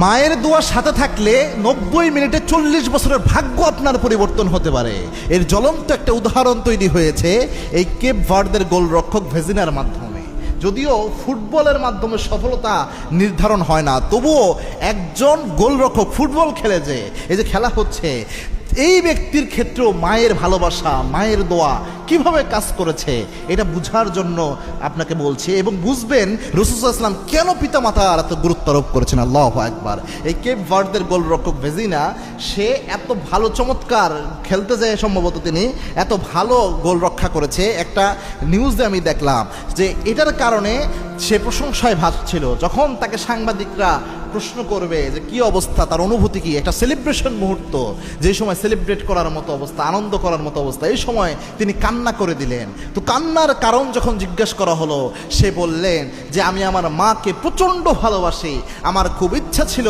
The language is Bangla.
মায়ের দোয়া সাথে থাকলে 90 মিনিটে 40 বছরের ভাগ্য আপনার পরিবর্তন হতে পারে। এর জ্বলন্ত একটা উদাহরণ তৈরি হয়েছে এই কেপ ভার্দের গোলরক্ষক ভেজিনার মাধ্যমে। যদিও ফুটবলের মাধ্যমে সফলতা নির্ধারণ হয় না, তবুও একজন গোলরক্ষক ফুটবল খেলে যে এই যে খেলা হচ্ছে, এই ব্যক্তির ক্ষেত্রেও মায়ের ভালোবাসা, মায়ের দোয়া কিভাবে কাজ করেছে এটা বুঝার জন্য আপনাকে বলছি, এবং বুঝবেন রাসূল সাল্লাল্লাহু আলাইহি ওয়াসাল্লাম কেন পিতামাতার এত গুরুত্ব আরোপ করেছেন। আল্লাহু আকবার। এই কেপ ভার্দের গোলরক্ষক ভেজিনা, সে এত ভালো চমৎকার খেলতে যায়, সম্ভবত তিনি এত ভালো গোল রক্ষা করেছে। একটা নিউজে আমি দেখলাম যে এটার কারণে সে প্রশংসায় ভাসছিল। যখন তাকে সাংবাদিকরা প্রশ্ন করবে যে কি অবস্থা, তার অনুভূতি কি, একটা সেলিব্রেশন মুহূর্ত, যে সময় সেলিব্রেট করার মতো অবস্থা, আনন্দ করার মতো অবস্থা, এই সময় তিনি কান্না করে দিলেন। তো কান্নার কারণ যখন জিজ্ঞেস করা হলো, সে বললেন যে আমি আমার মাকে প্রচণ্ড ভালোবাসি, আমার খুব ইচ্ছা ছিল